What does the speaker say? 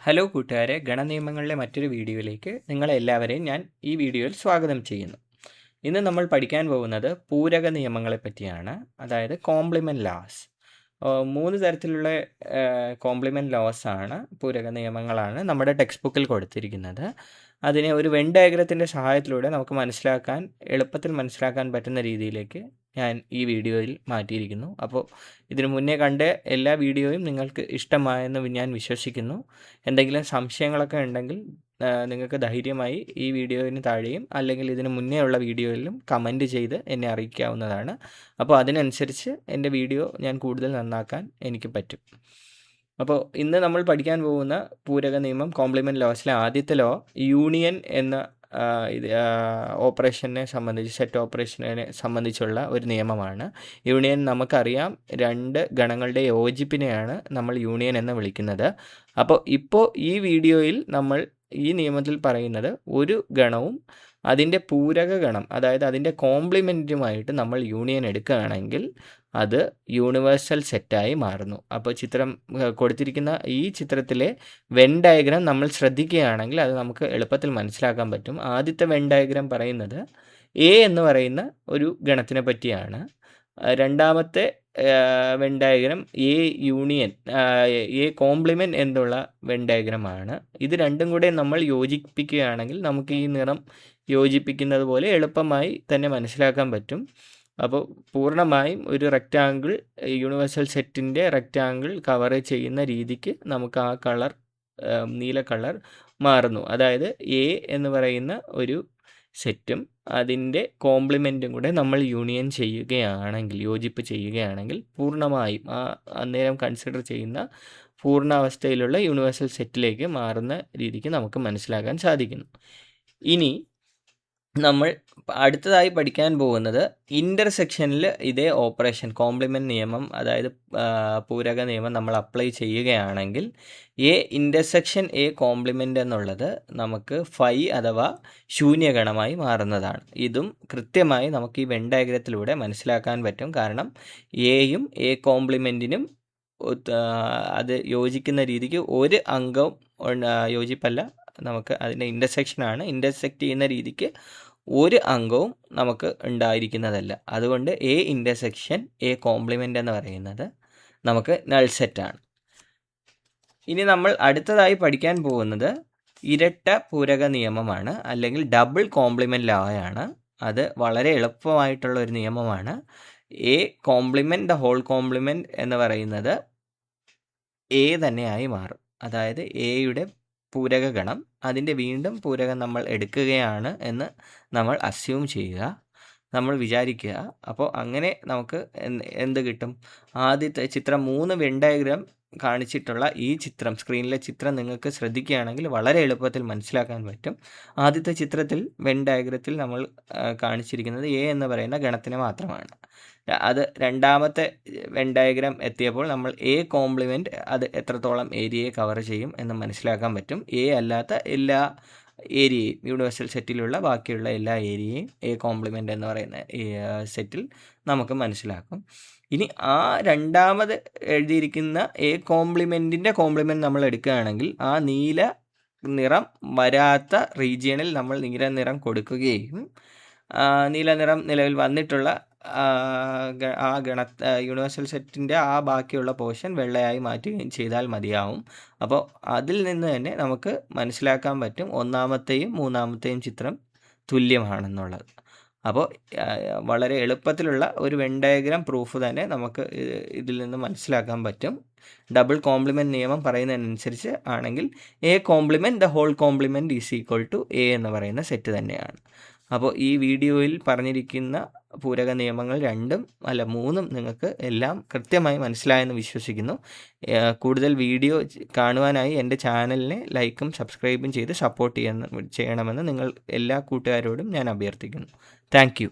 Hello കൂട്ടുകാരെ, ഗണനിയമങ്ങളിലെ മറ്റൊരു വീഡിയോയിലേക്ക് നിങ്ങളെല്ലാവരെയും ഞാൻ ഈ വീഡിയോയിൽ സ്വാഗതം ചെയ്യുന്നു. ഇന്ന് നമ്മൾ പഠിക്കാൻ പോകുന്നത് പൂരക നിയമങ്ങളെ പറ്റിയാണ്, അതായത് കോംപ്ലിമെൻറ്റ് ലാസ്. 3 തരത്തിലുള്ള കോംപ്ലിമെൻറ്റ് ലോസ് ആണ്, പൂരക നിയമങ്ങളാണ് നമ്മുടെ ടെക്സ്റ്റ് ബുക്കിൽ കൊടുത്തിരിക്കുന്നത്. അതിനെ ഒരു വെൻ ഡയഗ്രത്തിൻ്റെ സഹായത്തിലൂടെ നമുക്ക് എളുപ്പത്തിൽ മനസ്സിലാക്കാൻ പറ്റുന്ന രീതിയിലേക്ക് ഞാൻ ഈ വീഡിയോയിൽ മാറ്റിയിരിക്കുന്നു. അപ്പോൾ ഇതിനു മുന്നേ കണ്ട എല്ലാ വീഡിയോയും നിങ്ങൾക്ക് ഇഷ്ടമായെന്ന് ഞാൻ വിശ്വസിക്കുന്നു. എന്തെങ്കിലും സംശയങ്ങളൊക്കെ ഉണ്ടെങ്കിൽ നിങ്ങൾക്ക് ധൈര്യമായി ഈ വീഡിയോയിന് താഴെയും അല്ലെങ്കിൽ ഇതിന് മുന്നേ ഉള്ള വീഡിയോയിലും കമൻറ്റ് ചെയ്ത് എന്നെ അറിയിക്കാവുന്നതാണ്. അപ്പോൾ അതിനനുസരിച്ച് എൻ്റെ വീഡിയോ ഞാൻ കൂടുതൽ നന്നാക്കാൻ എനിക്ക് പറ്റും. അപ്പോൾ ഇന്ന് നമ്മൾ പഠിക്കാൻ പോകുന്ന പൂരക നിയമം കോംപ്ലിമെൻറ്റ് ലോസിലെ ആദ്യത്തെ ലോ യൂണിയൻ എന്ന ഓപ്പറേഷനെ സംബന്ധിച്ച്, സെറ്റ് ഓപ്പറേഷനെ സംബന്ധിച്ചുള്ള ഒരു നിയമമാണ്. യൂണിയൻ നമുക്കറിയാം, 2 ഗണങ്ങളുടെ യോജിപ്പിനെയാണ് നമ്മൾ യൂണിയൻ എന്ന് വിളിക്കുന്നത്. അപ്പോൾ ഇപ്പോൾ ഈ വീഡിയോയിൽ നമ്മൾ ഈ നിയമത്തിൽ പറയുന്നത് ഒരു ഗണവും അതിൻ്റെ പൂരക ഗണം, അതായത് അതിൻ്റെ കോംപ്ലിമെൻറ്റുമായിട്ട് നമ്മൾ യൂണിയൻ എടുക്കുകയാണെങ്കിൽ അത് യൂണിവേഴ്സൽ സെറ്റായി മാറുന്നു. അപ്പോൾ കൊടുത്തിരിക്കുന്ന ഈ ചിത്രത്തിലെ വെൻ ഡയഗ്രാം നമ്മൾ ശ്രദ്ധിക്കുകയാണെങ്കിൽ അത് നമുക്ക് എളുപ്പത്തിൽ മനസ്സിലാക്കാൻ പറ്റും. ആദ്യത്തെ വെൻ ഡയഗ്രാം പറയുന്നത് എ എന്ന് പറയുന്ന ഒരു ഗണത്തിനെ പറ്റിയാണ്. രണ്ടാമത്തെ when diagram A union, A compliment എന്നുള്ള വെൻ ഡയഗ്രമാണ്. ഇത് രണ്ടും കൂടെ നമ്മൾ യോജിപ്പിക്കുകയാണെങ്കിൽ നമുക്ക് ഈ നിറം യോജിപ്പിക്കുന്നത് പോലെ എളുപ്പമായി തന്നെ മനസ്സിലാക്കാൻ പറ്റും. അപ്പോൾ പൂർണ്ണമായും ഒരു റെക്റ്റാങ്കിൾ, യൂണിവേഴ്സൽ സെറ്റിൻ്റെ റെക്റ്റാങ്കിൾ കവർ ചെയ്യുന്ന രീതിക്ക് നമുക്ക് ആ കളർ, നീല കളർ മാറുന്നു. അതായത് എ എന്ന് പറയുന്ന ഒരു സെറ്റും അതിൻ്റെ കോംപ്ലിമെൻറ്റും കൂടെ നമ്മൾ യൂണിയൻ ചെയ്യുകയാണെങ്കിൽ, യോജിപ്പ് ചെയ്യുകയാണെങ്കിൽ പൂർണ്ണമായും അന്നേരം കൺസിഡർ ചെയ്യുന്ന പൂർണ്ണാവസ്ഥയിലുള്ള യൂണിവേഴ്സൽ സെറ്റിലേക്ക് മാറുന്ന രീതിക്ക് നമുക്ക് മനസ്സിലാക്കാൻ സാധിക്കുന്നു. ഇനി നമ്മൾ അടുത്തതായി പഠിക്കാൻ പോകുന്നത് ഇൻ്റർസെക്ഷനിൽ ഇതേ ഓപ്പറേഷൻ കോംപ്ലിമെൻറ്റ് നിയമം, അതായത് പൂരക നിയമം നമ്മൾ അപ്ലൈ ചെയ്യുകയാണെങ്കിൽ എ ഇൻ്റർസെക്ഷൻ എ കോംപ്ലിമെൻ്റ് എന്നുള്ളത് നമുക്ക് ഫൈ അഥവാ ശൂന്യഗണമായി മാറുന്നതാണ്. ഇതും കൃത്യമായി നമുക്ക് ഈ വെൻ ഡയഗ്രത്തിലൂടെ മനസ്സിലാക്കാൻ പറ്റും. കാരണം എയും എ കോംപ്ലിമെൻറ്റിനും അത് യോജിക്കുന്ന രീതിക്ക് ഒരു അംഗം യോജിപ്പല്ല, നമുക്ക് അതിൻ്റെ ഇൻ്റർസെക്ഷനാണ്. ഇൻ്റർസെക്റ്റ് ചെയ്യുന്ന രീതിക്ക് ഒരു അംഗവും നമുക്ക് ഉണ്ടായിരിക്കുന്നതല്ല. അതുകൊണ്ട് എ ഇൻ്റർസെക്ഷൻ എ കോംപ്ലിമെൻ്റ് എന്ന് പറയുന്നത് നമുക്ക് നൾ സെറ്റാണ്. ഇനി നമ്മൾ അടുത്തതായി പഠിക്കാൻ പോകുന്നത് ഇരട്ട പൂരക നിയമമാണ്, അല്ലെങ്കിൽ ഡബിൾ കോംപ്ലിമെൻറ്റ് ലോയാണ്. അത് വളരെ എളുപ്പമായിട്ടുള്ള ഒരു നിയമമാണ്. A complement the whole complement എന്ന് പറയുന്നത് എ തന്നെയായി മാറും. അതായത് എയുടെ പൂരക ഗണം, അതിൻ്റെ വീണ്ടും പൂരകം നമ്മൾ എടുക്കുകയാണ് എന്ന് നമ്മൾ അസ്യൂം ചെയ്യുക, നമ്മൾ വിചാരിക്കുക. അപ്പോൾ അങ്ങനെ നമുക്ക് എന്ത് കിട്ടും? ആദ്യത്തെ ചിത്രം 3 വെൻ ഡയഗ്രാം കാണിച്ചിട്ടുള്ള ഈ ചിത്രം, സ്ക്രീനിലെ ചിത്രം നിങ്ങൾക്ക് ശ്രദ്ധിക്കുകയാണെങ്കിൽ വളരെ എളുപ്പത്തിൽ മനസ്സിലാക്കാൻ പറ്റും. ആദ്യത്തെ ചിത്രത്തിൽ വെൻ ഡയഗ്രത്തിൽ നമ്മൾ കാണിച്ചിരിക്കുന്നത് എ എന്ന് പറയുന്ന ഗണത്തിന് മാത്രമാണ്. അത് രണ്ടാമത്തെ വെൻ ഡയഗ്രാം എത്തിയപ്പോൾ നമ്മൾ എ കോംപ്ലിമെൻറ്റ് അത് എത്രത്തോളം ഏരിയയെ കവർ ചെയ്യും എന്ന് മനസ്സിലാക്കാൻ പറ്റും. എ അല്ലാത്ത എല്ലാ ഏരിയയും, യൂണിവേഴ്സൽ സെറ്റിലുള്ള ബാക്കിയുള്ള എല്ലാ ഏരിയയും എ കോംപ്ലിമെൻ്റ് എന്ന് പറയുന്ന സെറ്റിൽ നമുക്ക് മനസ്സിലാക്കും. ഇനി ആ രണ്ടാമത് എഴുതിയിരിക്കുന്ന എ കോംപ്ലിമെൻറ്റിൻ്റെ കോംപ്ലിമെൻറ്റ് നമ്മൾ എടുക്കുകയാണെങ്കിൽ ആ നീല നിറം വരാത്ത റീജിയണിൽ നമ്മൾ നീല നിറം കൊടുക്കുകയും നീല നിറം നിലവിൽ വന്നിട്ടുള്ള ആ യൂണിവേഴ്സൽ സെറ്റിൻ്റെ ആ ബാക്കിയുള്ള പോർഷൻ വെള്ളയായി മാറ്റുകയും ചെയ്താൽ മതിയാവും. അപ്പോൾ അതിൽ നിന്ന് തന്നെ നമുക്ക് മനസ്സിലാക്കാൻ പറ്റും ഒന്നാമത്തെയും മൂന്നാമത്തെയും ചിത്രം തുല്യമാണെന്നുള്ളത്. അപ്പോൾ വളരെ എളുപ്പത്തിലുള്ള ഒരു വെൻ ഡയഗ്രാം പ്രൂഫ് തന്നെ നമുക്ക് ഇതിൽ നിന്ന് മനസ്സിലാക്കാൻ പറ്റും. ഡബിൾ കോംപ്ലിമെൻറ്റ് നിയമം പറയുന്നതിനനുസരിച്ച് ആണെങ്കിൽ A complement the whole complement is equal to A എന്ന് പറയുന്ന സെറ്റ് തന്നെയാണ്. അപ്പോൾ ഈ വീഡിയോയിൽ പറഞ്ഞിരിക്കുന്ന പൂരക നിയമങ്ങൾ 2 അല്ല 3 നിങ്ങൾക്ക് എല്ലാം കൃത്യമായി മനസ്സിലായെന്ന് വിശ്വസിക്കുന്നു. കൂടുതൽ വീഡിയോ കാണുവാനായി എൻ്റെ ചാനലിനെ ലൈക്കും സബ്സ്ക്രൈബും ചെയ്ത് സപ്പോർട്ട് ചെയ്യണമെന്ന് നിങ്ങൾ എല്ലാ കൂട്ടുകാരോടും ഞാൻ അഭ്യർത്ഥിക്കുന്നു. Thank you.